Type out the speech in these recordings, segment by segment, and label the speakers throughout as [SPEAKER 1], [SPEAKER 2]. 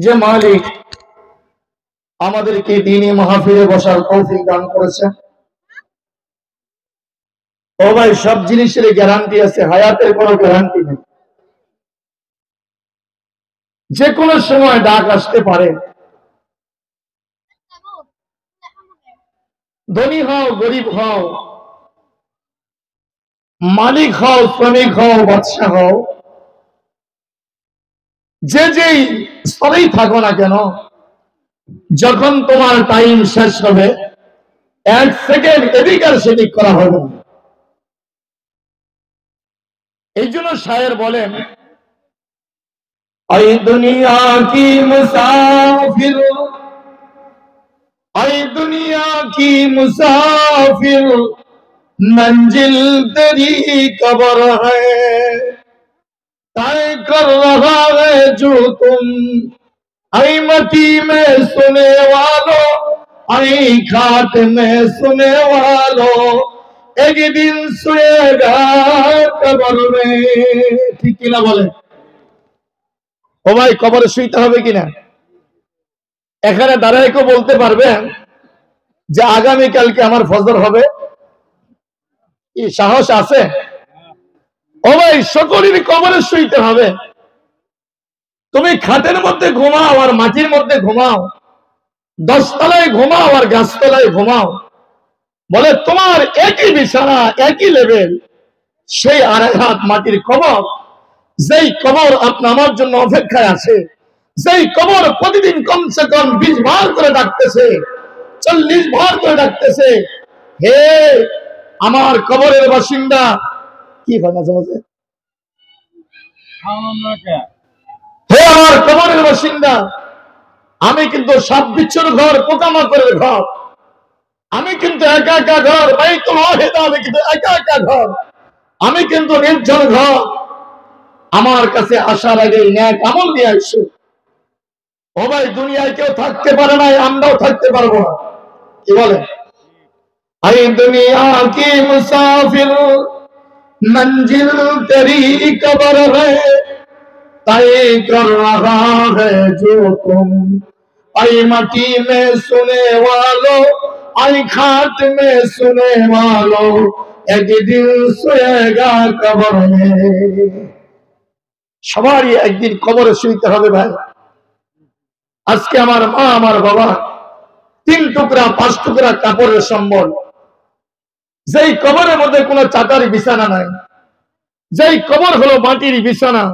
[SPEAKER 1] যে মালিক আমাদেরকে দ্বীনি মাহফিলে বসার তৌফিক দান করেছেন। ও ভাই, সব জিনিসের গ্যারান্টি আছে, হায়াতের কোনো গ্যারান্টি নেই। যে কোনো সময় ডাক আসতে পারে। ধনী হও, গরিব হও, মালিক হও, শ্রমিক হও, বাদশা হও, যে যেই স্তরেই থাকো না কেন, যখন তোমার টাইম শেষ হবে, এক সেকেন্ড এদিক আর সেদিক করা হবে না। এই জন্য শায়ের বলেন, এই দুনিয়া কি মুসাফির, এই দুনিয়া কি মুসাফির, मंजिल तेरी कब्र है, तय कर रहा है जो तुम, आई मटी में सुने वालों, आई खाट में सुने वालों, एक दिन सोएगा कब्र में। ठीक किना बोले? ও ভাই, কবরে শুইতে হবে কিনা? এখানে দাঁড়ায় কেউ বলতে পারবেন যে আগামীকালকে আমার ফজর হবে? কি সাহস আছে? ও ভাই, সকলেরই কবরে শুইতে হবে। তুমি খাটের মধ্যে ঘুমাও আর মাটির মধ্যে ঘুমাও, 10 তলায় ঘুমাও আর গাছতলায় ঘুমাও, বলে তোমার একই বিছানা, একই লেভেল, সেই 2.5 হাত মাটির কবর, যেই কবর আপনার জন্য অপেক্ষায় আছে, যেই কবর প্রতিদিন কমসে কম 20 বার করে ডাকতেছে, 40 বার করে ডাকতেছে, হে আমার কবরের বাসিন্দা। কি হয় মাঝে মাঝে, হে আমার কবরের বাসিন্দা, আমি কিন্তু সাপ বিচ্ছুর ঘর, পোকামাকড়ের ঘর, আমি কিন্তু একা একা ঘর, বাইতুল ওয়াহিদ, আমি কিন্তু একা একা ঘর, আমি কিন্তু নির্জন ঘর। আমার কাছে আসার আগে নেক আমল নিয়ে আসো। ও ভাই, দুনিয়ায় কেউ থাকতে পারে না, আমরাও থাকতে পারবো না। কি বলে? এই দুনিয়া কি মুসাফির, मंजिल तेरी कब्र है, तय कर रहा है जो तुम, आई मटी में सुने वालों, आई खाट में सुने वालों, एक दिन सोएगा कब्र में। সবারই একদিন কবরে শুইতে হবে ভাই। আজকে আমার মা, আমার বাবা 3 টুকরা 5 টুকরা কাপড়ের সম্বল, যেই কবরের মধ্যে কোনো চাটারি বিছানা নাই, যেই কবর হলো মাটির বিছানা।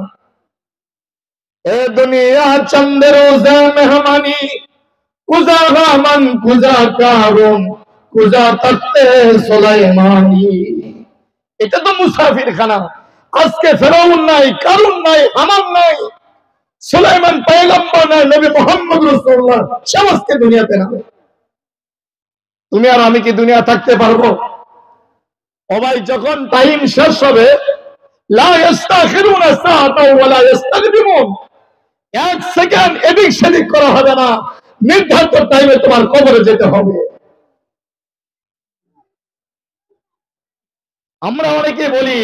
[SPEAKER 1] এ দুনিয়া চন্দ্র রোজা মেহমানি, কুজা রামান কুজা কারুন, কুজা তখতে সুলাইমানি। এটা তো মুসাফির খানা। আজকে ফেরাউন নাই, কারুন নাই, হামান নাই, সুলাইমান পয়গম্বর নাই, নবী মুহাম্মদ রাসূলুল্লাহ সমস্ত দুনিয়াতে নামে। তুমি আর আমি কি দুনিয়া থাকতে পারবো? ও ভাই, যখন টাইম শেষ হবে, লা ইস্তাখিরুনা সাআতাও ওয়া লা ইস্তাকদিমুন, 1 সেকেন্ড এদিক সেদিক করা হবে না। নির্ধারিত টাইমে তোমার কবরে যেতে হবে। আমরা অনেকে বলি,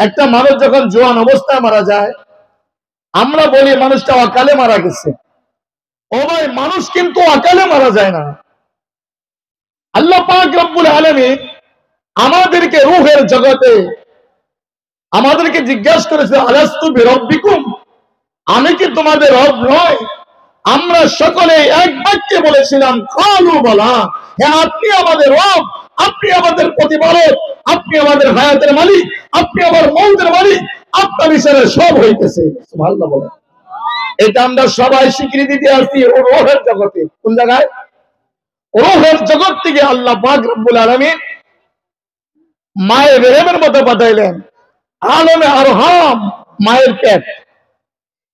[SPEAKER 1] একটা মানুষ যখন জোয়ান অবস্থায় মারা যায়, আমরা বলি মানুষটা অকালে মারা গেছে। ও ভাই, মানুষ কিন্তু অকালে মারা যায় না। আল্লাহ পাক রব্বুল আলামিন আমাদেরকে রূহের জগতে আমাদেরকে জিজ্ঞাসা করেছে, আলাস্তু বিরাব্বিকুম, আমি কি তোমাদের রব নয়? আমরা সকলে এক বাক্যে বলেছিলাম, কালু বলা, হ্যাঁ আপনি আমাদের রব, আপনি আমাদের প্রতিপালক, আপনি আমাদের হায়াতের মালিক, আপনি আমার মৌতের মালিক, আপনার ইশারায় সব হইতেছে। সুবহানাল্লাহ বলেন। এটা আমরা সবাই স্বীকৃতি দিয়ে আসছি রূহের জগতে। কোন জায়গায়? রূহের জগৎ থেকে আল্লাহ পাক রব্বুল আলামিন মায়ের রেহেমের মধ্যে পাঠাইলেন। আলমে আরহাম, মায়ের পেট।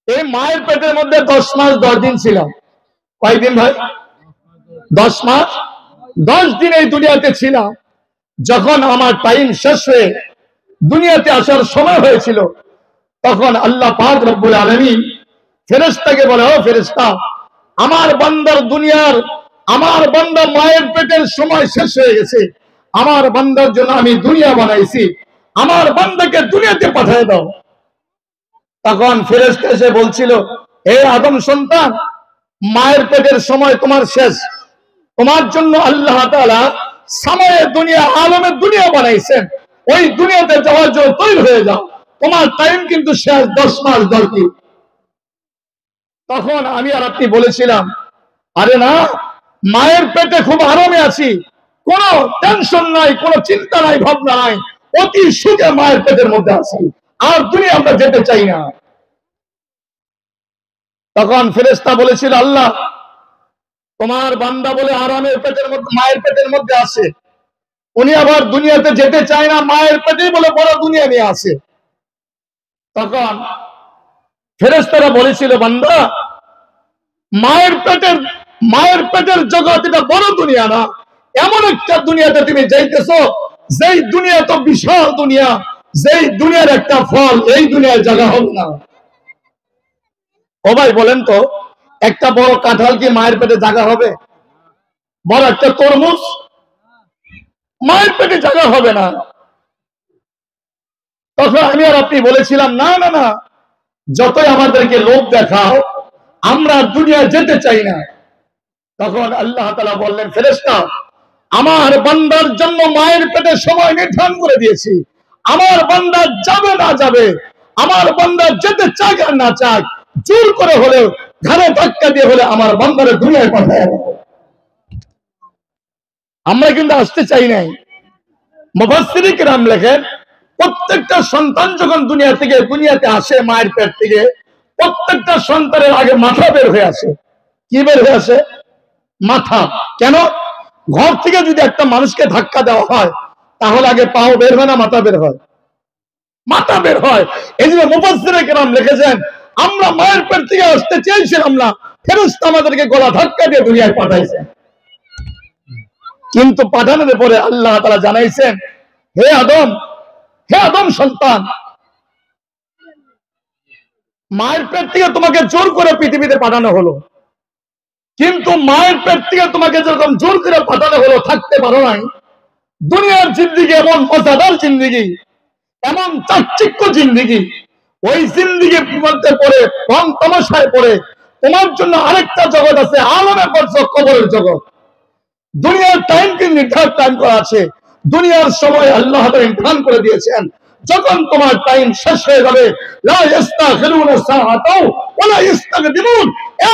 [SPEAKER 1] এই মায়ের পেটের মধ্যে 10 মাস 10 দিন ছিলাম। কয়দিন ভাই? 10 মাস 10 দিন এই দুনিয়াতে ছিলাম। যখন আমার টাইম শেষ হয়ে দুনিয়াতে আসার সময় হয়েছিল, তখন আল্লাহ পাক রব্বুল আলামিন ফেরেশতাকে বলে, ও ফেরেশতা, আমার বান্দার দুনিয়ার, আমার বান্দা মায়ের পেটের সময় শেষ হয়ে গেছে, আমার বান্দার জন্য আমি দুনিয়া বানাইছি, আমার বান্দাকে দুনিয়াতে পাঠিয়ে দাও। তখন ফেরেশতা এসে বলছিল, হে আদম সন্তান, মায়ের পেটের সময় তোমার শেষ। তোমার জন্য আল্লাহ তাআলা সময়ে দুনিয়া, আলমের দুনিয়া বানাইছেন। ওই দুনিয়াতে যাওয়ার জন্য তৈরি হয়ে যাও, তোমার টাইম কিন্তু শেষ, 10 মাস 10 দিন। তখন আমি আর আপনি বলেছিলাম, আরে না, মায়ের পেটে খুব আরামে আছি, কোনো টেনশন নাই, কোনো চিন্তা নাই, ভাবনা নাই, অতি সুখে মায়ের পেটের মধ্যে আছি, আর দুনিয়া আমরা যেতে চাই না। তখন ফেরেশতা বলেছিল, আল্লাহ, তোমার বান্দা বলে আরামের পেটের মধ্যে, মায়ের পেটের মধ্যে আছে, উনি আবার দুনিয়াতে যেতে চায় না, মায়ের পেটেই বলে বড় দুনিয়া নিয়ে আসে। তখন ফেরেশতারা বলেছিল, বান্দা, মায়ের পেটের জগৎ এটা বড় দুনিয়া না, এমন একটা দুনিয়াতে তুমি যাইতেছো যেই দুনিয়া তো বিশাল দুনিয়া, যেই দুনিয়ার একটা ফল এই দুনিয়ার জায়গা হবে না। ও ভাই বলেন তো, একটা বড় কাঁঠাল কি মায়ের পেটে জায়গা হবে? বড় একটা তরমুজ মায়ের পেটে জায়গা হবে না। তখন আমি আর আপনি বলেছিলাম, না না না, যতই আমাদেরকে লোভ দেখাও, আমরা দুনিয়া যেতে চাই না। তখন আল্লাহ তাআলা বললেন, ফেরেশতা, আমার বান্দার জন্য মায়ের পেটে সময় নির্ধারণ করে দিয়েছি। আমার বান্দা যাবে না যাবে, আমার বান্দা যেতে চাক আর না চাক, জোর করে হলেও, ঘাড়ে ধাক্কা দিয়ে হলে আমার বান্দারে দুনিয়ায় পাঠায়। আমরা কিন্তু আসতে চাই নাই। মুফাসসির কিরাম লেখেন, প্রত্যেকটা সন্তান যখন দুনিয়াতে আসে মায়ের পেট থেকে, প্রত্যেকটা সন্তানের আগে মাথা বের হয়ে আসে। কি বের হয়ে আসে? মাথা। কেন? ঘর থেকে যদি একটা মানুষকে ধাক্কা দেওয়া হয়, তাহলে আগে পাও বের হয় না মাথা বের হয়? মাথা বের হয়। এই জন্য মুফাসসির কিরাম লিখেছেন, আমরা মায়ের পেট থেকে আসতে চেয়েছিলাম না, ফেরেশতা আমাদেরকে গলা ধাক্কা দিয়ে দুনিয়ায় পাঠাইছে। কিন্তু পাঠানোর পরে আল্লাহ তাআলা জানাইছেন, হে আদম সন্তান, মায়ের পেট থেকে তোমাকে জোর করে পৃথিবীতে পাঠানো হলো, কিন্তু মায়ের পেট থেকে তোমাকে যেরকম জোর করে পাঠানো হলো, থাকতে পারো নাই। দুনিয়ার জিন্দেগি এমন মজাদার জিন্দেগি, এমন চাকচিক্য জিন্দেগি, ওই জিন্দেগির মধ্যে পড়ে, রং তামাশায় পড়ে, তোমার জন্য আরেকটা জগৎ আছে, আলমে বরজখ, কবরের জগৎ। দুনিয়ার টাইম কিন্তু নির্ধারিত টাইম করা আছে, দুনিয়ার সময় আল্লাহ তাআলা নির্ধারণ করে দিয়েছেন। যখন তোমার টাইম শেষ হয়ে যাবে, লা ইস্তাখিরুনা সাআতাও ওয়া লা ইস্তাকদিমুন,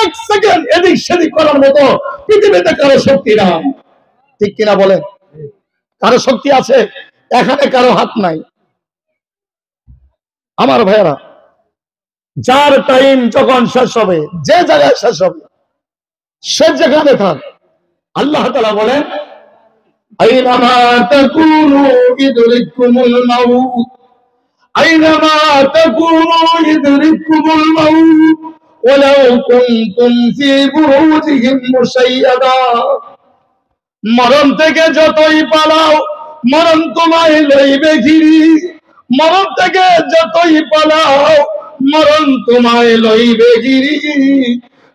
[SPEAKER 1] এক সেকেন্ড এদিক সেদিক করার মতো পৃথিবীতে কারো শক্তি নাই। ঠিক কিনা বলেন? কারো শক্তি আছে? এখানে কারো হাত নাই। আমার ভাইয়েরা, যার টাইম যখন শেষ হবে, যে জায়গায় শেষ হবে, সে যেখানে থাক, আল্লাহ তাআলা বলেন, আইনামা তাকুনু ইদরিকুমুল মাউত, আইনামা তাকুনু ইদরিকুমুল মাউত ওয়ালাউ কুনতুম ফি বুরুজিহিম মুশাইয়াদা। মরণ থেকে যতই পালাও, মরণ তোমায় লইবে ঘিরি। মরণ থেকে যতই পালাও, মরণ তোমায় লইবে ঘিরি।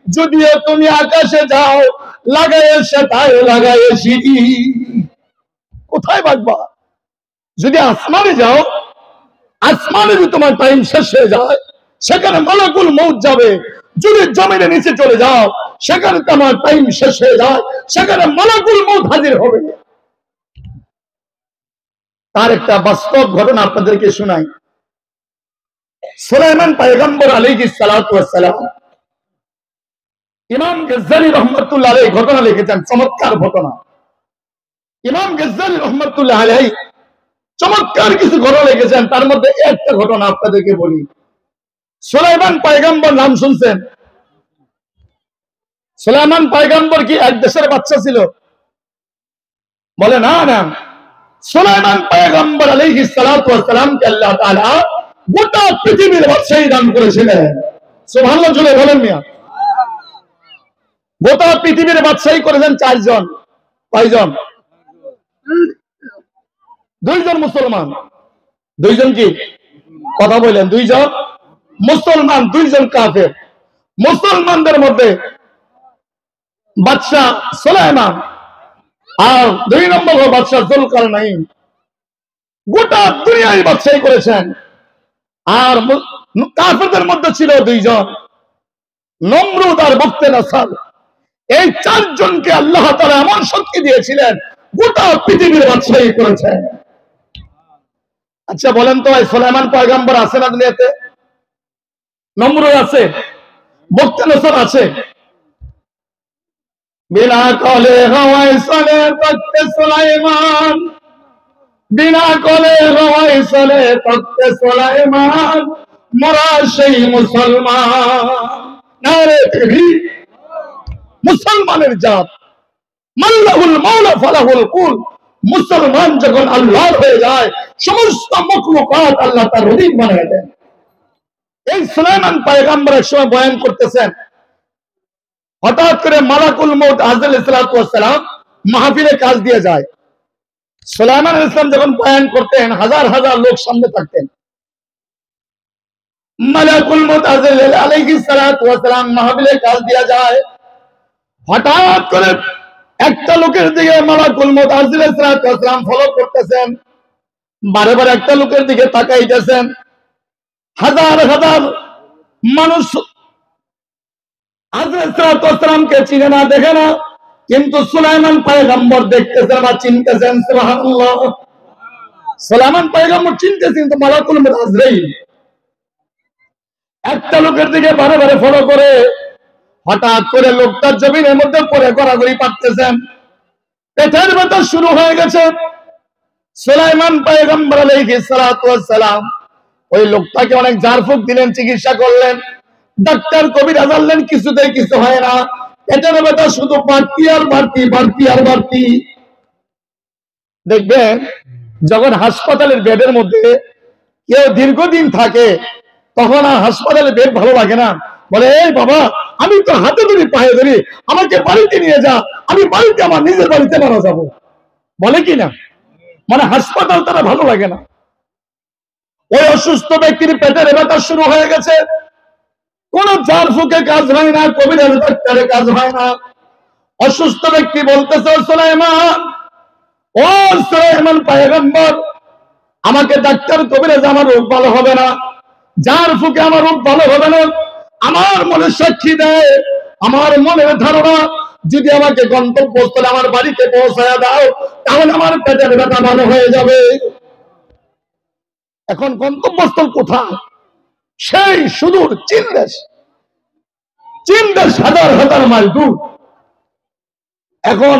[SPEAKER 1] যদিও তুমি আকাশে যাও, লাগায় সেটাই লাগায় সিঁড়ি। কোথায় ভাগবা? যদি আসমানে যাও, আসমানে যদি তোমার টাইম শেষ হয়ে যায়, সেখানে মালাকুল মউত যাবে। যদি জমিনের নিচে চলে যাও, সেখানে তোমার টাইম শেষ হয়ে যায়, সেখানে মালাকুল মউত হাজির হবে। তার একটা বাস্তব ঘটনা আপনাদেরকে শোনাই। সুলাইমান পয়গম্বর আলাইহিস সালাতু ওয়াস সালাম, ইমাম গজ্জালি রহমাতুল্লাহ আলাইহি ঘটনা লিখেছেন, চমৎকার ঘটনা। ইমাম গজ্জালি রহমাতুল্লাহ আলাইহি চমৎকার কিছু ঘটনা লিখেছেন, তার মধ্যে একটা ঘটনা আপনাদেরকে বলি। সুলাইমান পয়গম্বর নাম শুনছেন? সুলাইমান পয়গম্বর কি এক দেশের বাচ্চা ছিল? বলে না না, সুলাইমান পয়গম্বর আলাইহিস সালাতু ওয়াস সালামকে আল্লাহ তাআলা গোটা পৃথিবীর বাদশাহী দান করেছিলেন। সুবহানাল্লাহ জুড়ে বলেন মিয়া। গোটা পৃথিবীর বাদশাহী করেছেন 4 জন। কয়জন? 2 জন মুসলমান। 2 জন কি? কথা বলেন। 2 জন মুসলমান, 2 জন কাফের। মুসলমানদের মধ্যে বাদশা সুলাইমান আর 2 নম্বর হলো বাদশা যুলকারনাইন। গোটা দুনিয়ায় বাদশাহী করেছেন। আর কাফেরদের মধ্যে ছিল 2 জন, নমরুদ আর বখতে নসর, এই চারজনকে আল্লাহ তাআলা এমন শক্তি দিয়েছিলেন, গোটা পৃথিবীর বাদশাহী করেছেন। আচ্ছা বলেন তো, সুলাইমান পয়গম্বর আছে না দুনিয়াতে? নমরুদ আছে, বখতে নসর আছে। বিনা কলে হওয়ায় চলে তখতে সুলাইমান, বিনা কলে হওয়ায় চলে তখতে সুলাইমান, মোরা সেই মুসলমান। নারে তাকবীর। মুসলমানের জাত, মাল্লাহুল মাওলা ফালাহুল কুল। মুসলমান যখন আল্লাহর হয়ে যায়, সমস্ত মখলুকাত আল্লাহ তার অধীন বানিয়ে দেন। এই সুলাইমান পয়গম্বর এক সময় বয়ান করতেছেন, হঠাৎ করে মালাকুল মউত আজরাইল আলাইহিস সালাম মাহফিলে কাজ দিয়ে যায়। সুলাইমান আলাইহিস সালাম যখন বয়ান করতেন, হাজার হাজার লোক সামনে থাকতেন। মালাকুল মউত আজরাইল আলাইহিস সালাম মাহফিলে কাজ দিয়ে যায়। হঠাৎ করে একটা লোকের দিকে মালাকুল মউত আজরাইল আলাইহিস সালাম ফলো করতেছেন, বারে বারে একটা লোকের দিকে তাকাইতেছেন। হাজার হাজার মানুষ আজরাইলকে চিনে না, দেখে না, কিন্তু সুলাইমান পয়গম্বর দেখতেছেন বা চিনতেছেন। সুবহানাল্লাহ। সুলাইমান পয়গম্বর চিনতেছেন, কিন্তু মালাকুল মউত আজরাইল একটা লোকের দিকে বারে বারে ফলো করে। হঠাৎ করে লোকটার জমিনের মধ্যে পড়ে গড়াগড়ি পাচ্ছেন, পেটের ব্যথা শুরু হয়ে গেছে। সুলাইমান পয়গম্বর আলাইহিস সালাতু ওয়াস সালাম ওই লোকটাকে অনেক ঝাড়ফুঁক দিলেন, চিকিৎসা করলেন, ডাক্তার কবিরাজ আনলেন, কিছুতেই কিছু হয় না। পেটের ব্যথা শুধু বাড়তি আর বাড়তি, বাড়তি আর বাড়তি। দেখবেন যখন হাসপাতালের বেডের মধ্যে কেউ দীর্ঘদিন থাকে, তখন আর হাসপাতালের বেড ভালো লাগে না। বলে, এই বাবা, আমি তো হাতে ধরি পায়ে ধরি, আমাকে বাড়িতে নিয়ে যা, আমি বাড়িতে আমার নিজের বাড়িতে মারা যাবো। বলে কি না? মানে হাসপাতাল তারা ভালো লাগে না। ওই অসুস্থ ব্যক্তির পেটের ব্যথা শুরু হয়ে গেছে, কোন ঝাড়ফুঁকে কাজ হয় না, কবিরাজ ডাক্তারে কাজ হয় না। অসুস্থ ব্যক্তি বলতেছে, সুলাইমান, ও সুলাইমান পয়গম্বর, আমাকে ডাক্তার কবিরাজ আমার রোগ ভালো হবে না, ঝাড়ফুঁকে আমার রোগ ভালো হবে না। আমার মনে সাক্ষী দেয়, আমার মনের ধারণা, যদি আমাকে গন্তব্যস্থলে আমার বাড়িতে পৌঁছায় দাও, তাহলে আমার পেটের ব্যথা ভালো হয়ে যাবে। এখন গন্তব্যস্থল কোথায়? সেই সুদূর চীন দেশ। চীন দেশ হাজার হাজার মাইল দূর। এখন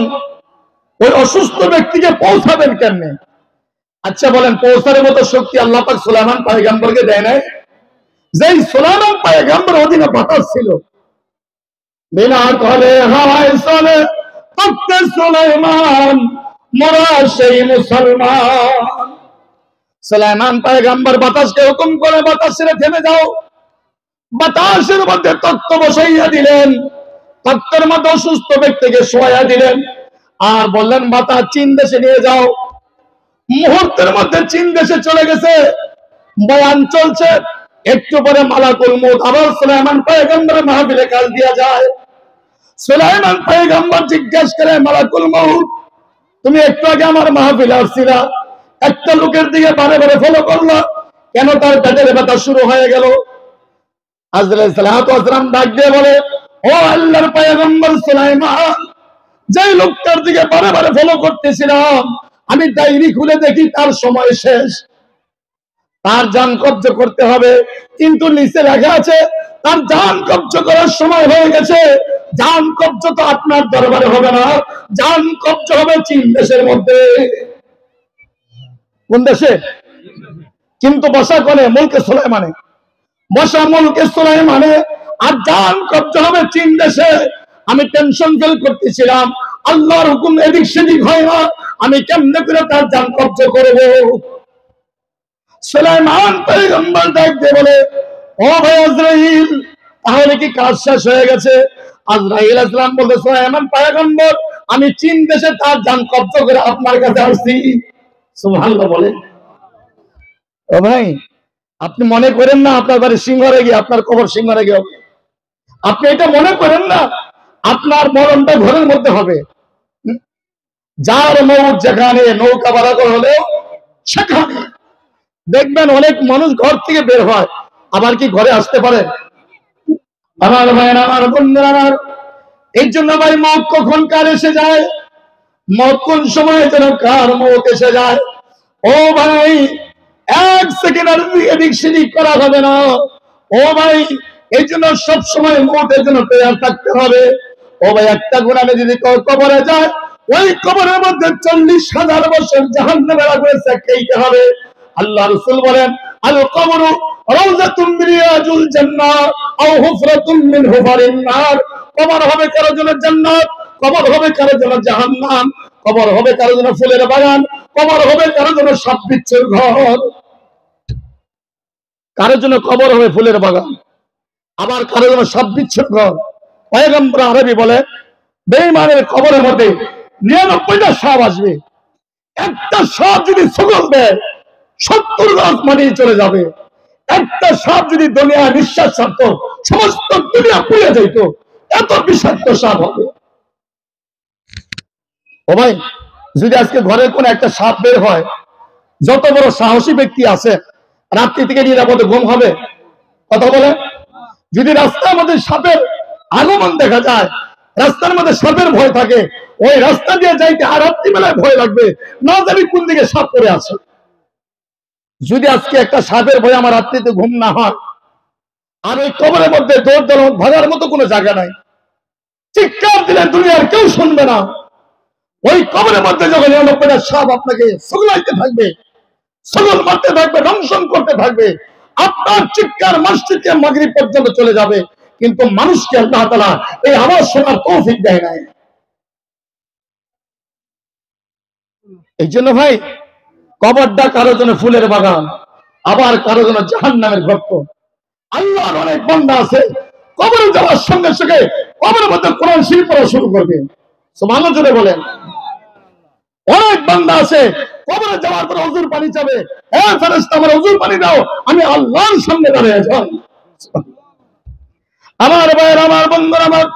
[SPEAKER 1] ওই অসুস্থ ব্যক্তিকে পৌঁছাবেন কেমনে? আচ্ছা বলেন, পৌঁছার মতো শক্তি আল্লাহ পাক সুলাইমান পয়গম্বরকে দেয় নাই? যেই সুলাইমান পয়গম্বর অধীনে বাতাস ছিল, বিনা কলে হাওয়ায় চলে তখতে সুলাইমান, মোরা সেই মুসলমান। সুলাইমান পয়গম্বর বাতাসকে হুকুম করে, বাতাসে থেমে যাও। বাতাসের মধ্যে তক্ত বসাইয়া দিলেন, তক্তের মধ্যে অসুস্থ ব্যক্তিকে শোয়া দিলেন, আর বললেন, বাতাস চীন দেশে নিয়ে যাও। মুহূর্তের মধ্যে চীন দেশে চলে গেছে। বয়ান চলছে, একটু পরে মালাকুল মউত আবার সুলাইমান পয়গম্বরের মাহফিলে কাজ দিয়া যায়। সুলাইমান পয়গম্বর জিজ্ঞাসা করে, মালাকুল মউত, তুমি একটু আগে আমার মাহফিলে আসছিলা, একটা লোকের দিকে বারে বারে ফলো করলো, কেন তার পেটের ব্যথা শুরু হয়ে গেল? আজরাইল সালাতু ওয়াস সালাম ডাক দিয়ে বলে, ও আল্লাহর পয়গম্বর সুলাইমান, যেই লোকটার দিকে বারে বারে ফলো করতেছিলাম, আমি ডায়েরি খুলে দেখি তার সময় শেষ, তার জান কব্জ করতে হবে, কিন্তু নিচে লেখা আছে তার জান কব্জ করার সময় হয়ে গেছে। জান কব্জ তো আপনার দরবারে হবে না, জান কব্জ হবে চীন দেশের মধ্যে। কোন দেশে? কিন্তু বসা কোনে? মুলকে সুলাইমানে। বসা মুলকে সুলাইমানে, আর জান কব্জ হবে চীন দেশে। আমি টেনশন ফিল করতেছিলাম, আল্লাহর হুকুম এদিক সেদিক হয় না, আমি কেমনে করে তার জান কব্জ করব? সুলাইমান পয়গম্বর ডাক দিয়ে বলে, ও ভাই আজরাইল, তাহলে কি কাজ শেষ হয়ে গেছে? আজরাইল আলাইহিস সালাম বলতে, সুলাইমান পয়গম্বর, আমি চীন দেশে তার জান কব্জ করে আপনার কাছে আসছি। সুবহানাল্লাহ বলে। ও ভাই, আপনি মনে করেন না আপনার বাড়ি সিংহরে গিয়ে আপনার কবর সিংহরে গিয়ে হবে? আপনি এটা মনে করেন না আপনার মরণটা ঘরের মধ্যে হবে? যার মৌত যেখানে, নৌকা বাড়াগর হলেও সেখানে। দেখবেন অনেক মানুষ ঘর থেকে বের হয়, আবার কি ঘরে আসতে পারে? আমার ভাইয়ের, আমার বন্ধুরা আমার, এই জন্য ভাই মত কখন কার এসে যায়, মত কোন সময় যেন কার মত এসে যায়, ও ভাই এক সেকেন্ড আর এদিক সেদিক করা হবে না। ও ভাই এই জন্য সব সময় মতের জন্য তৈরি থাকতে হবে। ও ভাই একটা গুনাহে যদি কবরে যায়, ওই কবরের মধ্যে 40,000 বছর জাহান্নামের আগুনে সেঁকতে হবে। আল্লাহ রাসূল বলেন, আল কবরু রাউযাতুম মিন রিয়াজিল জান্নাহ আও হুফরাতুম মিন হুফারিন নার। কবর হবে কারো জন্য জান্নাত, কবর হবে কারো জন্য জাহান্নাম, কবর হবে কারো জন্য ফুলের বাগান, কবর হবে কারো জন্য সাপ বিচ্ছুর ঘর। কারো জন্য কবর হবে ফুলের বাগান, আবার কারো জন্য সাপ বিচ্ছুর ঘর। পয়গম্বর আরবি বলে, বেঈমানের কবরের মধ্যে 99টা সাপ আসবে, একটা সাপ যদি ছগল দেয় 70 গাছ মাটিয়ে চলে যাবে। একটা সাপ যদি দুনিয়া নিঃশ্বাস ছাড়ত, সমস্ত দুনিয়া পুড়ে যাইত, এত বিষাক্ত সাপ হবে। ও ভাই যদি আজকে ঘরের কোন একটা সাপ বের হয়, যত বড় সাহসী ব্যক্তি আছে রাত্রি থেকে নিরাপদে ঘুম হবে? কথা বলে। যদি রাস্তার মধ্যে সাপের আগমন দেখা যায়, রাস্তার মধ্যে সাপের ভয় থাকে, ওই রাস্তা দিয়ে যাইতে আর রাত্রিবেলায় ভয় লাগবে, না জানি কোন দিকে সাপ পড়ে আছে। যদি আজকে একটা সাপের ভয় আমার রাত্রিতে ঘুম না হয়, আর ওই কবরের মধ্যে দৌড় দৌড় ভাগার মতো কোনো জায়গা নাই, চিৎকার দিলে দুনিয়ার কেউ শুনবে না। ওই কবরের মধ্যে যখন 99টা সাপ আপনাকে সগলাইতে থাকবে, সগল মারতে থাকবে, দংশন করতে থাকবে, আপনার চিৎকার মসজিদকে মাগরিব পর্যন্ত চলে যাবে, কিন্তু মানুষকে আল্লাহ তাআলা এই আওয়াজ শোনার তৌফিক দেয় নাই। এই জন্য ভাই কবরটা কারো জন্য ফুলের বাগান, আবার কারো জন্য জাহান্নামের গর্ত। আল্লাহর অনেক বান্দা আছে কবরে যাওয়ার সঙ্গে সঙ্গে কবরের মধ্যে কোরআন শরীফ পড়া শুরু করবে। সুবহানাল্লাহ জোরে বলেন। অনেক বান্দা আছে কবরে যাওয়ার পর হুজুর পানি চাবে, হে ফেরেশতা আমার হুজুর পানি দাও, আমি আল্লাহর সামনে দাঁড়িয়ে যাই। আমার ভাইয়ের, আমার বন্ধুরা আমার,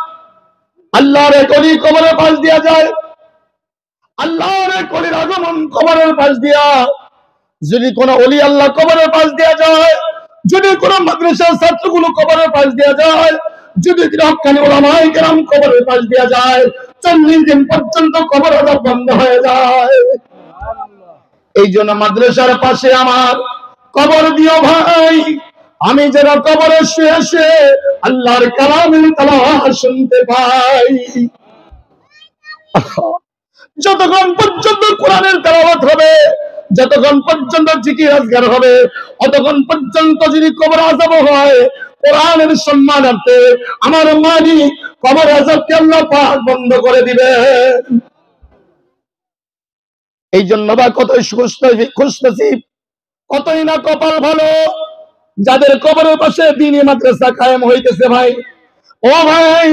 [SPEAKER 1] আল্লাহর এক ওলি কবরের পাশ দিয়া যায়, আল্লাহর এক ওলির আগমন কবরের পাশ দিয়া। যদি কোন ওলি আল্লাহ কবরের পাশ দিয়া যায়, যদি কোন মাদ্রাসার ছাত্রগুলো কবরের পাশ দিয়া যায়, যদি হক্কানি উলামায়ে কেরাম কবরের পাশ দিয়া যায়, 40 দিন পর্যন্ত কবর আযাব বন্ধ হয়ে যায়। এই জন্য মাদ্রাসার পাশে আমার কবর দিও ভাই, আমি যেন কবরে শুয়ে শুয়ে আল্লাহর কালামের তেলাওয়াত শুনতে পাই। যতক্ষণ পর্যন্ত কোরআনের তেলাওয়াত হবে, যতক্ষণ পর্যন্ত জিকির আজকার হবে, অতক্ষণ পর্যন্ত যদি কবর আযাব হয়, কোরআনের সম্মানার্থে আমার মালিক কবর আযাবকে আল্লাহ পাক বন্ধ করে দিবেন। এই জন্য বা কত খুশনসিব, কতই না কপাল ভালো যাদের কবরের পাশে দ্বীনি মাদ্রাসা কায়েম হইতেছে। ভাই ও ভাই,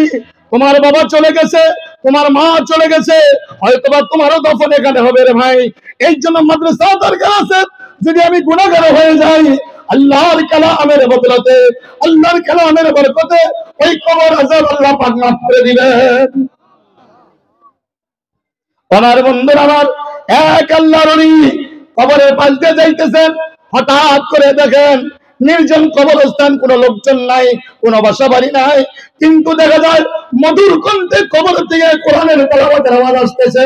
[SPEAKER 1] তোমার বাবা চলে গেছে, তোমার মা চলে গেছে, হয়তোবা তোমারও দফন এখানে হবে রে ভাই। এই জন্য মাদ্রাসা দরকার আছে। যদি আমি গুনাহগার হয়ে যাই, আল্লাহর কালামের বদলতে, আল্লাহর কালামের বরকতে ওই কবর আযাব আল্লাহ পাক মাফ করে দিবেন। আমার বন্ধুরা আমার, এক আল্লাহর ওলি কবরের পাশ দিয়ে যাইতেছেন, হঠাৎ করে দেখেন নির্জন কবরস্থান, কোনো লোকজন নাই, কোনো বাসা বাড়ি নাই, কিন্তু দেখা যায় মধুর কণ্ঠে কবর থেকে কোরআনের তেলাওয়াতের আওয়াজ আসতেছে,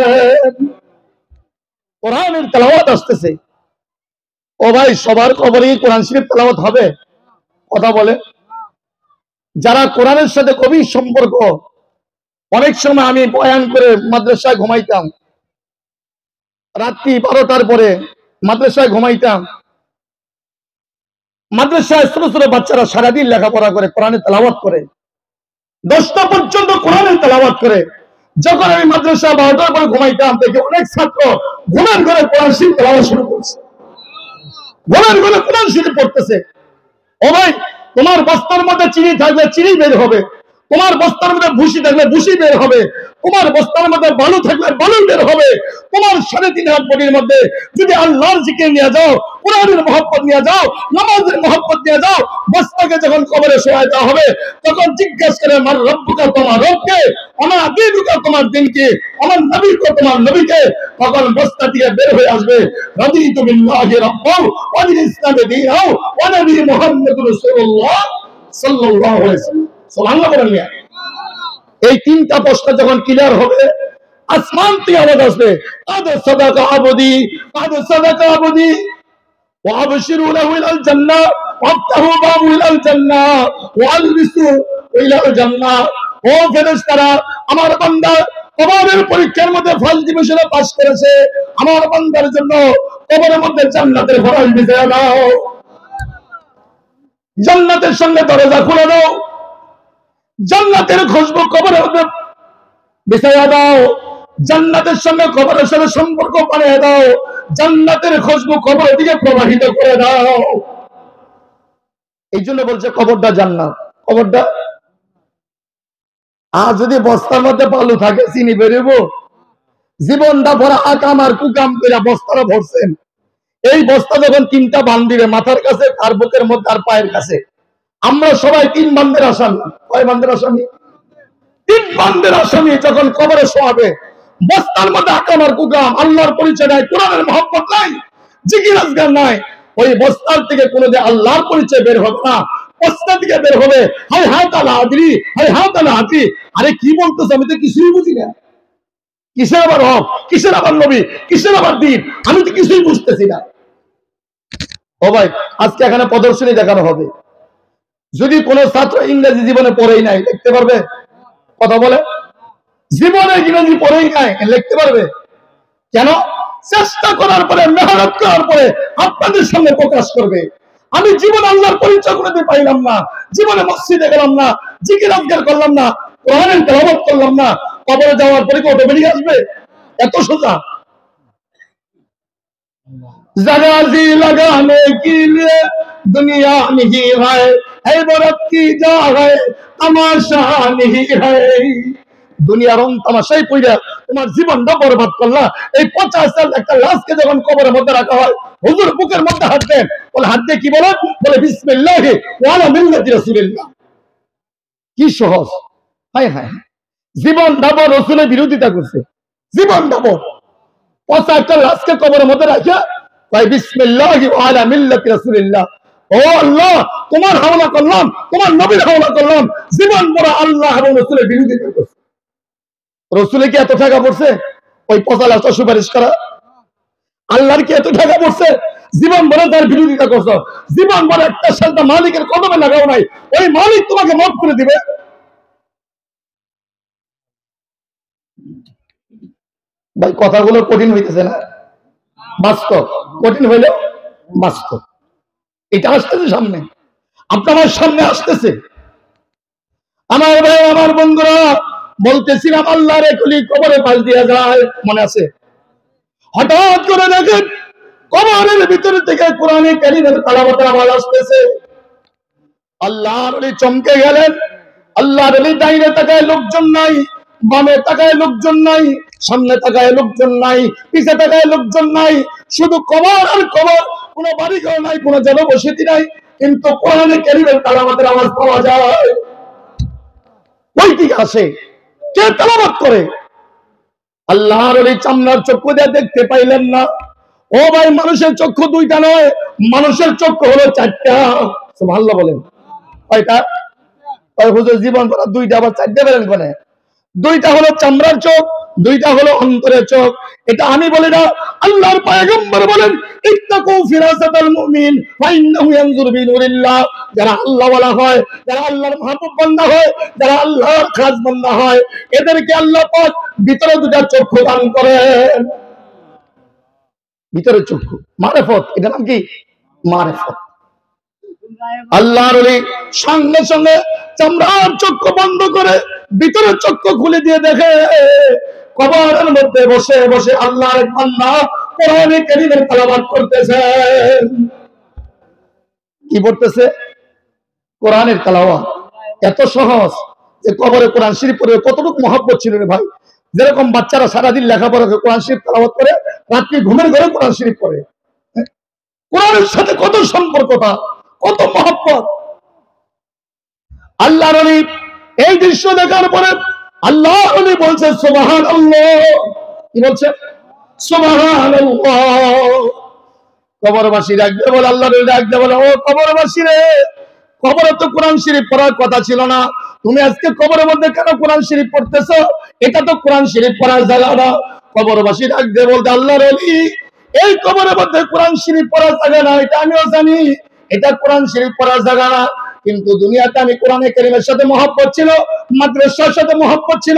[SPEAKER 1] কোরআনের তেলাওয়াত আসতেছে। ও ভাই সবার কবরে কোরআন শরীফ তেলাওয়াত হবে? কথা বলে। যারা কোরআনের সাথে গভীর সম্পর্ক, অনেক সময় আমি বয়ান করে মাদ্রাসায় ঘুমাইতাম, রাত্রি 12টার পরে মাদ্রাসায় ঘুমাইতাম। মাদ্রাসায় ছোট ছোট বাচ্চারা সারাদিন লেখাপড়া করে, কোরআনের তেলাওয়াত করে, 10টা পর্যন্ত কোরআনের তেলাওয়াত করে। যখন আমি মাদ্রাসা 12টার পরে ঘুমাইতাম, দেখি অনেক ছাত্র ঘুমের ঘরে কোরআন শরীফ তেলাওয়াত শুরু করছে, ঘুমের ঘরে কোরআন শরীফ পড়তেছে। ও ভাই, তোমার বস্তার মধ্যে চিনি থাকলে চিনি বের হবে, তোমার বস্তার মধ্যে ভুসি থাকলে ভুসি বের হবে, তোমার বস্তার মধ্যে বালু থাকলে বালু বের হবে। তোমার 3.5 হাত বডির মধ্যে যদি আল্লাহর জিকির নিয়ে যাও, কোরআনের মহব্বত নিয়ে যাও, নামাজের মহব্বত নিয়ে যাও, বস্তাকে যখন কবরে শোয়া দেওয়া হবে, তখন জিজ্ঞাসা করে আমার রব্বুকা, তোমার রবকে, আমার দিনুকা, তোমার দিনকে, আমার নবীকে, তোমার নবীকে, তখন বস্তা থেকে বের হয়ে আসবে রাদিতু বিল্লাহি রাব্বান ওয়া বিল ইসলামি দীনাও ওয়া নবী মুহাম্মদুর রাসূলুল্লাহ সাল্লাল্লাহু আলাইহি ওয়াসাল্লাম। সুবহানাল্লাহ বলেন মিয়া। এই তিনটা প্রশ্ন যখন ক্লিয়ার হবে, আসমান থেকে আওয়াজ আসবে, আদ সাদাকা আবদি, আদ সাদাকা আবদি, ওয়াবশিরু লাহু ইলাল জান্নাহ, ওয়াফতাহু বাবু ইলাল জান্নাহ, ওয়ালবিসু ইলাল জান্নাহ। ও ফেরেশতারা, আমার বান্দা কবরের পরীক্ষার মধ্যে ফার্স্ট ডিভিশনে পাস করেছে, আমার বান্দার জন্য কবরের মধ্যে জান্নাতের ফরজ বিছায়া দাও, জান্নাতের সঙ্গে দরজা খুলে দাও, জান্নাতের খুশবু কবরের মধ্যে বিছায়া দাও, জান্নাতের সঙ্গে কবরের সাথে সম্পর্ক বানিয়ে দাও, জান্নাতের খুশবু কবরের দিকে প্রবাহিত করে দাও। এই জন্য বলছে কবরটা জান্নাত। কবরটা আর যদি বস্তার মধ্যে বালু থাকে চিনি বেরোবো? জীবনটা ভরা আকাম আর কুকাম করে বস্তাটা ভরছেন, এই বস্তা যখন তিনটা বান দিবে, মাথার কাছে, আর বুকের মধ্যে, আর পায়ের কাছে, আমরা সবাই তিন বান্দের আসামি। কয় বান্দের আসামি? তিন বান্দের আসামি। যখন কবরে শোয়াবে, বস্তার মধ্যে আকাম আর কুকাম, আল্লাহর পরিচয় নাই, কোরআনের মহব্বত নাই, জিকির আজকার নাই, ওই বস্তার থেকে কোনোদিন আল্লাহর পরিচয় বের হবে না। বস্তা থেকে বের হবে হায় হাত আলা আদরি, হায় হাত আলা আদরি। আরে কি বলতেছে, আমি তো কিছুই বুঝি না। কিসের আবার হক, কিসের আবার নবী, কিসের আবার দ্বীন, আমি তো কিছুই বুঝতেছি না। ও ভাই, আজকে এখানে প্রদর্শনী দেখানো হবে। যদি কোনো ছাত্র ইংরেজি জীবনে পড়েই নাই, লিখতে পারবে? কথা বলে, জীবনে ইংরেজি পড়েই নাই, লিখতে পারবে? কেন? চেষ্টা করার পরে, মেহনত করার পরে আপনাদের সামনে প্রকাশ করবে। আমি জীবন আল্লাহর পরিচয় করতে পাইলাম না, জীবনে মসজিদে গেলাম না, জিকির আজকার করলাম না, কোরআনের তেলাওয়াত করলাম না, কবরে যাওয়ার পরে কি অটোমেটিক আসবে? এত সোজা। जगाजी लगाने के लिए दुनिया नहीं है, इबारत की जा है तमाशा नहीं है। দুনিয়ার রং তামাশাই পইরা তোমার জীবনটা বরবাদ করলা। এই 50 সাল একটা লাশকে যখন কবরের মধ্যে রাখা হয়, হুজুর বুকের মধ্যে হাত দেন, বলে হাত দিয়ে কি বলেন? বলে বিসমিল্লাহ ওয়া আলা মিল্লাতি রাসূলিল্লাহ। কি সহজ! হায় হায়, জীবন দাবর রাসূলের বিরোধিতা করছে, জীবন দাবর 50 একটা লাশকে কবরের মধ্যে রাখা, ভাই বিসমিল্লাহ ওয়া আলা মিল্লাতি রাসূলিল্লাহ। ও আল্লাহ, তোমার হাওলা করলাম, তোমার নবীর হাওলা করলাম, জীবন পড়া আল্লাহ এবং রাসূলের বিরোধিতা করছে। রসুলে কি এত টাকা পড়ছে ওই 50 লাখ সুপারিশ করা? আল্লাহর কি এত টাকা পড়ছে জীবন ভরে তার বিরোধিতা করছো? জীবন ভরে একটা সালটা মালিকের কদমে লাগাও নাই, ওই মালিক তোমাকে মাফ করে দিবে? ভাই কথাগুলো কঠিন হইতেছে না? বাস্তব, কঠিন হইলেও বাস্তব। এটা আসতেছে সামনে, আপনার সামনে আসতেছে। আমার ভাই, আমার বন্ধুরা, বলতেছিলাম আল্লাহর এগুলি কবরে পাশ দিয়ে যায়, মনে আছে? হঠাৎ করে দেখেন কবরের ভিতর থেকে কোরআনে কারীমের তেলাওয়াতের আওয়াজ আসতেছে। আল্লাহর ওলি চমকে গেলেন। আল্লাহর ওলি ডাইনে তাকায় লোকজন নাই, বামে তাকায় লোকজন নাই, সামনে তাকায় লোকজন নাই, পিছে তাকায় লোকজন নাই, শুধু কবর আর কবর, কোনো বাড়িঘর নাই, কোনো জনবসতি নাই, কিন্তু কোরআনে কারীমের তেলাওয়াতের আওয়াজ পাওয়া যায়। ওই দিকে আসে, কে তেলাওয়াত করে? আল্লাহর ওই চামড়ার চক্ষু দিয়ে দেখতে পাইলেন না? ও ভাই, মানুষের চক্ষু দুইটা নয়, মানুষের চক্ষু হলো চারটা। সুবহানাল্লাহ বলেন। কয়টা? হুজুর জীবন ভরা দুইটা, আবার চারটা বলেন কোনে? দুইটা হলো চামড়ার চোখ, দুইটা হলো অন্তরের চোখ। এটা আমি বলি না, আল্লাহর পয়গম্বর বলেন, ইত্তাকু ফিরাসাতাল মুমিন ফাইন্নাহু ইয়ানজুরু বিনুরিল্লাহ। যারা আল্লাহ ওয়ালা হয়, যারা আল্লাহর মাহবুব বান্দা হয়, যারা আল্লাহর খাস বান্দা হয়, এদেরকে আল্লাহ পাক ভিতরে দুটা চক্ষু দান করেন। ভিতরের চক্ষু মারিফত, এটা নাম কি? মারিফত। আল্লাহর ওলি সঙ্গে সঙ্গে চামড়ার চক্ষু বন্ধ করে ভিতরের চক্ষু খুলে দিয়ে দেখে কবরের মধ্যে বসে বসে আল্লাহর বান্দা কোরআনে কারীমের তেলাওয়াত করতেছেন। কি পড়তেছে? কোরআনের তেলাওয়াত। এত সহজ যে কবরে কোরআন শরীফ পড়ে কতটুকু মহব্বত ছিল রে ভাই। যেরকম বাচ্চারা সারাদিন লেখাপড়া করে কোরআন শরীফ তেলাওয়াত করে, রাত্রি ঘুমের ঘরে কোরআন শরীফ পড়ে। কোরআনের সাথে কত সম্পর্কটা, কত মহব্বত। আল্লাহর ওলি এই দৃশ্য দেখার পরে আল্লাহর ওলি বলছে সুবহানাল্লাহ। কি বলছে? সুবহানাল্লাহ। কবরবাসী ডাকবে বলে, আল্লাহর ওলি ডাকবে বলে, ও কবরবাসী রে, কবরে তো কোরআন শরীফ পড়ার কথা ছিল না, তুমি আজকে কবরের মধ্যে কেন কোরআন শরীফ পড়তেছো? এটা তো কোরআন শরীফ পড়ার জায়গা না। কবরবাসী ডাক দিয়ে বলতে, আল্লাহর ওলি, এই কবরের মধ্যে কোরআন শরীফ পড়ার জায়গা না, এটা আমিও জানি, এটা কোরআন শরীফ পড়ার জায়গা না। কিন্তু দুনিয়াতে আমি কোরআনে কারীমের সাথে মহব্বত ছিল, মাদ্রাসার সাথে মহব্বত ছিল,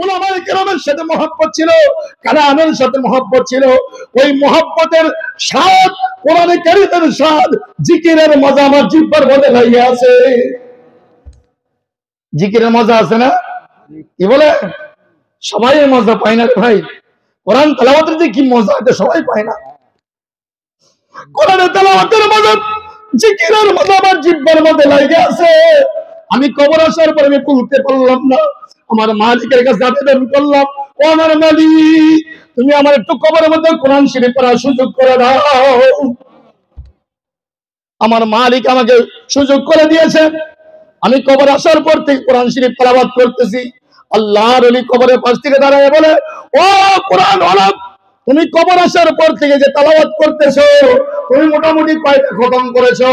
[SPEAKER 1] উলামায়ে কেরামের সাথে মহব্বত ছিল, কালামের সাথে মহব্বত ছিল। ওই মহব্বতের স্বাদ, কোরআনে কারীমের স্বাদ, জিকিরের মজা আমার জিহ্বার মধ্যে লাগিয়ে আছে। জিকিরের মজা আছে না? কি বলে? সবাই মজা পায় না রে ভাই। কোরআন তেলাওয়াতের যে কি মজা, এটা সবাই পায় না। কোরআনের তেলাওয়াতের মজা, জিকিরের মজা আমার জিহ্বার মধ্যে লাগে আছে। আমি কবর আসার পর আমি বলতে পারলাম না, আমার মালিকের কাছে আবেদন করলাম, ও আমার মালিক, তুমি আমার একটু কবরের মধ্যে কোরআন শরীফ পড়ার সুযোগ করে দাও। আমার মালিক আমাকে সুযোগ করে দিয়েছে। আমি কবর আসার পর থেকে কোরআন শরীফ তেলাওয়াত করতেছি। আল্লাহর ওলি কবরের পাশ থেকে দাঁড়ায় বলে, ও কোরআন ওয়ালা, তুমি কবর আসার পর থেকে যে তেলাওয়াত করতেছো, তুমি মোটামুটি কয়টা খতম করেছো?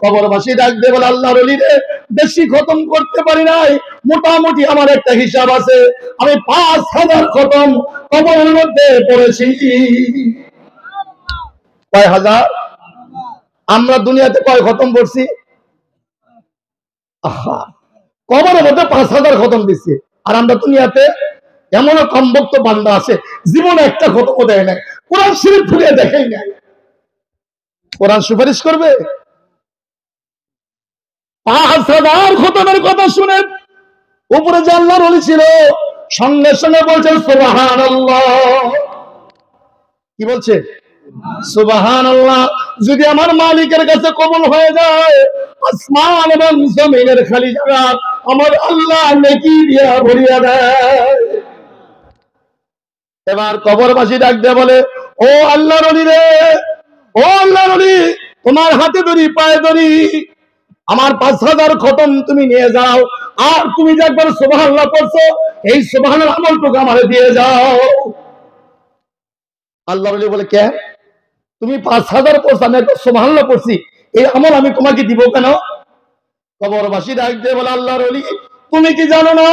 [SPEAKER 1] কবরবাসী ডাক দিয়ে বলে, আল্লাহর ওলি রে, বেশি খতম করতে পারি নাই, মোটামুটি আমার একটা হিসাব আছে, আমি 5000 খতম কবরের মধ্যে পড়েছি। কয় হাজার? আমরা দুনিয়াতে কয় খতম পড়ছি? কবরের মধ্যে 5000 খতম দিচ্ছে। আর আমরা দুনিয়াতে এমনও কমবক্ত বান্দা আছে, জীবনে একটা খতম দেয় নাই, কোরআন শরীফ খুলে দেখাই নাই। কোরআন সুপারিশ করবে? 5000 খতমের কথা শুনে উপরে যে আল্লাহর ওলি ছিল, সঙ্গে সঙ্গে বলছেন সুবহানাল্লাহ। কি বলছে? সুবহানাল্লাহ। যদি আমার মালিকের কাছে কবুল হয়ে যায়, আসমান এবং জমিনের খালি জায়গা আমার আল্লাহ নেকি দিয়া ভরিয়ে দেয়। এবার কবরবাসী ডাক দিয়ে বলে, ও আল্লাহর ওলি রে, ও আল্লাহর ওলি, তোমার হাতে ধরি, পায়ে ধরি, আমার 5000 খতম তুমি নিয়ে যাও। আর তুমি যে একবার সুবহানাল্লাহ পড়ছো, এই সুবহানাল্লাহ আমলটুকু আমারে দিয়ে যাও। আল্লাহর ওলি বলে, কে? তুমি 5000 পড়ছো, আমি একবার সুবহানাল্লাহ পড়ছি, এই আমল আমি তোমাকে দিব কেন? কবরবাসী ডাক দিয়ে বলে, আল্লাহর ওলি, তুমি কি জানো না,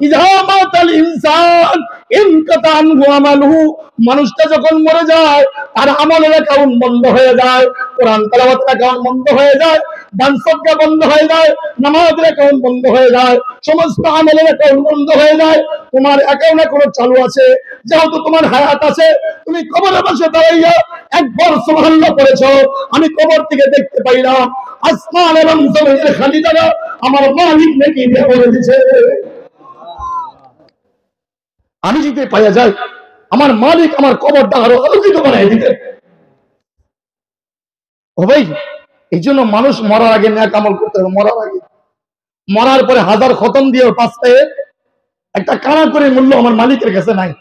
[SPEAKER 1] ইযা মাতাল ইনসান ইনকাতা আনহু আমালুহু, মানুষটা যখন মরে যায় তার আমলের অ্যাকাউন্ট বন্ধ হয়ে যায়, কোরআন তেলাওয়াতের অ্যাকাউন্ট বন্ধ হয়ে যায়, দান সদকা বন্ধ হয়ে যায়, নামাজের অ্যাকাউন্ট বন্ধ হয়ে যায়, সমস্ত আমলের অ্যাকাউন্ট বন্ধ হয়ে যায়। তোমার অ্যাকাউন্ট এখনো চালু আছে, যেহেতু তোমার হায়াত আছে, তুমি কবরে বসে দাঁড়াইয়া একবার সুবহানাল্লাহ পড়েছো, আমি কবর থেকে দেখতে পাইলাম আসমান এবং জমিনের খালি জায়গা আমার মালিক নাকি দিয়ে বলে দিয়েছে। আমি যদি পাইয়া যাই, আমার মালিক আমার কবরটা আরো আলোকিত বানিয়ে দিতে। ও ভাই, এই জন্য মানুষ মরার আগে নেক আমল করতে হবে। মরার পরে 1000 খতম দিয়ে পাঁচটায় একটা কানা করে মূল্য আমার মালিকের কাছে নাই।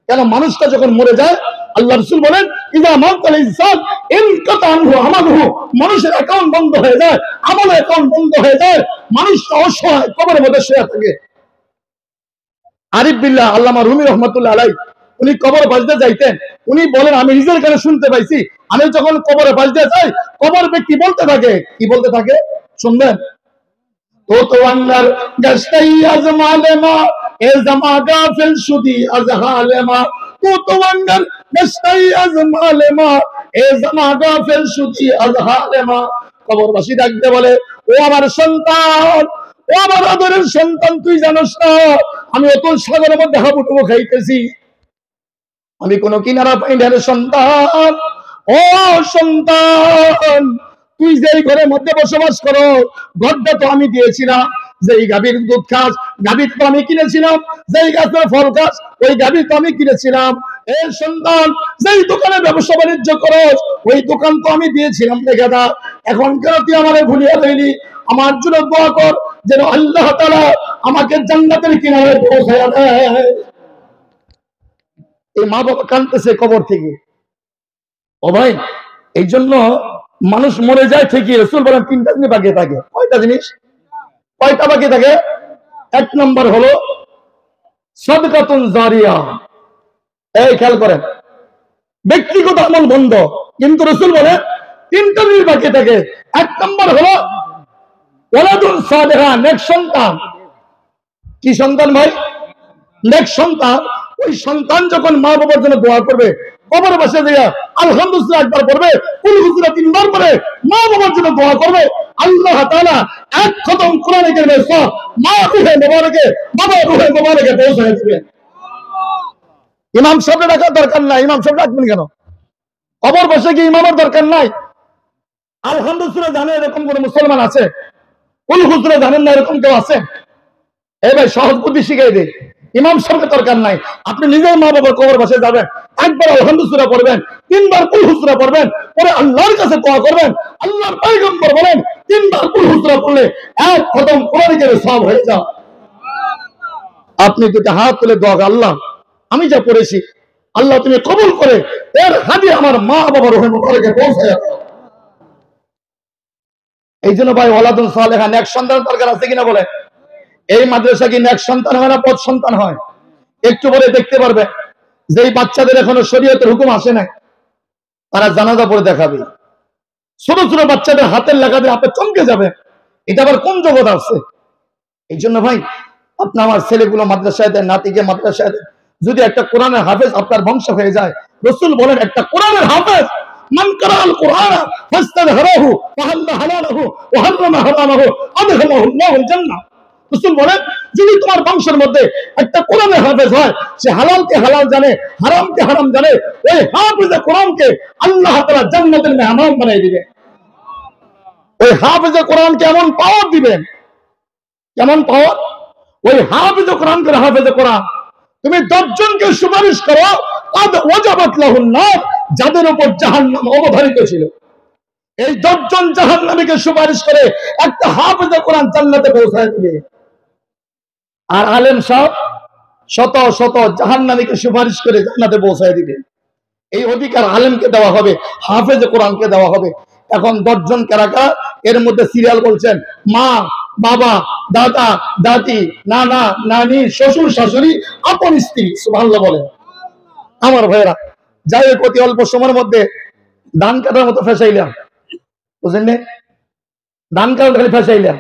[SPEAKER 1] কেন? মানুষটা যখন মরে যায়, আল্লাহ রাসূল বলেন, ইযা মাতাল ইনসান ইনকাতা আনহু আমালুহু, মানুষের অ্যাকাউন্ট বন্ধ হয়ে যায়, আমলের অ্যাকাউন্ট বন্ধ হয়ে যায়, মানুষটা অসহায় কবরের মধ্যে শুয়ে থাকে। আরিফ বিল্লাহ আল্লামা রুমি রহমাতুল্লাহ আলাইহি, উনি কবর বাজতে যাইতেন, উনি বলেন, আমি নিজের কানে শুনতে পাইছি, আমি যখন কবরে বাজতে যাই, কবর ব্যক্তি বলতে থাকে, কি বলতে থাকে শুনবেন? তো তো আন্নার গাছটাই আজমালেমা এ জামা গাফিল সুদি আজহালেমা, তো তো আন্নার গাছটাই আজমালেমা এ জামা গাফিল সুদি আজহালেমা। কবরবাসী ডাকতে বলে, ও আমার সন্তান, ও আমার আদরের সন্তান, তুই জানোস না আমি অতুল সাগরের মধ্যে হাবুডুবু খাইতেছি, আমি কোন কিনারা পাই না রে সন্তান। ও সন্তান, তুই যেই ঘরের মধ্যে বসবাস করো, ঘরটা তো আমি দিয়েছিলাম, যেই গাভীর দুধ খাস, গাভীর তো আমি কিনেছিলাম, যেই গাছের ফল খাস, ওই গাভীর তো আমি কিনেছিলাম। এ সন্তান, যেই দোকানে ব্যবসা বাণিজ্য করস, ওই দোকান তো আমি দিয়েছিলাম রে গাদা, এখন কেন তুই আমারে ভুলিয়া রইলি? আমার জন্য দোয়া কর যেন আল্লাহ তাআলা আমাকে জান্নাতের কিনারে পৌঁছায়া দেয়। এই মা বাবা কাঁদতেছে কবর থেকে। ও ভাই, এই জন্য মানুষ মরে যায় ঠিকই, রাসূল বলেন 3টা জিনিস বাকি থাকে। কয়টা জিনিস? কয়টা বাকি থাকে? 1 নম্বর হলো সাদকাতুন জারিয়া। এই খেয়াল করেন, ব্যক্তিগত আমল বন্ধ, কিন্তু রাসূল বলে 3টা জিনিস বাকি থাকে। 1 নম্বর হলো ওয়ালাদুন সালিহা, নেক সন্তান। কি সন্তান ভাই? নেক সন্তান। ওই সন্তান যখন মা বাবার জন্য দোয়া করবে, কবর বসে দিয়া আলহামদুলিল্লাহ একবার পড়বে, কুল হুজুরা 3 বার করে মা বাবার জন্য দোয়া করবে, আল্লাহ তাআলা এক খতম কোরআনে কারিমের সওয়াব মা রূহে মোবারকে, বাবা রূহে মোবারকে পৌঁছায় দিবে। ইমাম সাহেব ডাকার দরকার নাই। ইমাম সাহেব ডাকবেন কেন? কবর বসে কি ইমামের দরকার নাই? আলহামদুলিল্লাহ জানে এরকম কোন মুসলমান আছে? কুল হুজুরা জানেন না এরকম কেউ আছে? এই ভাই সহজ বুদ্ধি শিখাই দে। ইমাম সাহেবের দরকার নাই। আপনি নিজের মা বাবার কবর বসে যাবেন, একবার আলহামদুলিল্লাহ পড়বেন, 3 বার কুল হুজুরা পড়বেন, পরে আল্লাহর কাছে দোয়া করবেন। আল্লাহর পয়গম্বর বলেন 3 বার কুল হুজুরা পড়লে এক খতম কোরআন কারীমের সওয়াব হয়ে যায়। আপনি দুটো হাত তুলে দোয়া, আল্লাহ আমি যা পড়েছি আল্লাহ তুমি কবুল করে এর হাদিয়া আমার মা বাবার রূহে মোবারকে পৌঁছায় দাও। এই জন্য ভাই ওয়ালাদুন সালেহা, নেক সন্তানের দরকার আছে কিনা বলে? এই মাদ্রাসা কি নেক সন্তান হয় না পথ সন্তান হয়? একটু পরে দেখতে পারবে যে এই বাচ্চাদের এখনো শরীয়তের হুকুম আসে না, তারা জানাজা পড়ে দেখাবে। ছোট ছোট বাচ্চাদের হাতের লেখা দিয়ে আপনি চমকে যাবে, এটা আবার কোন জগৎ আছে? এই জন্য ভাই আপনি আমার ছেলেগুলো মাদ্রাসায় দেন, নাতিকে মাদ্রাসায় দেন। যদি একটা কোরআনের হাফেজ আপনার বংশ হয়ে যায়, রাসূল বলেন একটা কোরআনের হাফেজ মান কারাল কুরআন ফাস্তাযহারাহু ফাহাল্লা হালালাহু ওয়া হারামা হারামাহু আদখালাহু আল্লাহুল জান্নাহ। রাসূল বলেন যদি তোমার বংশের মধ্যে একটা কোরআনের হাফেজ হয়, সে হালালকে হালাল জানে, হারামকে হারাম জানে, ওই হাফেজে কোরআনকে আল্লাহ তাআলা জান্নাতের মেহমান বানিয়ে দিবেন। ওই হাফেজে কোরআনকে এমন পাওয়ার দিবেন, কেমন পাওয়ার? ওই হাফেজে কোরআন করে হাফেজে কোরআন তুমি 10 জনকে সুপারিশ করো, আদ ওয়াজাবাত লাহুন নার, যাদের উপর জাহান্নাম অবধারিত ছিল। এই 10 জন জাহান্নামীকে সুপারিশ করে একটা হাফেজে কোরআন জান্নাতে পৌঁছায় দিবে। আর আলেম সাহেব শত শত জাহান্নামীকে সুপারিশ করে জান্নাতে পৌঁছায় দিবে। এই অধিকার আলেমকে দেওয়া হবে, হাফেজে কোরআনকে দেওয়া হবে। এখন 10 জন কারাকা, এর মধ্যে সিরিয়াল বলছেন মা, বাবা, দাদা, দাদি, নানা, নানি, শ্বশুর, শাশুড়ি, আপন স্ত্রী। সুবহানাল্লাহ বলেন। আমার ভাইয়েরা, যাই হোক অতি অল্প সময়ের মধ্যে ধান কাটার মতো ফেসাইলাম, বুঝলেন? ধান কাটার খালি ফেসাইলাম।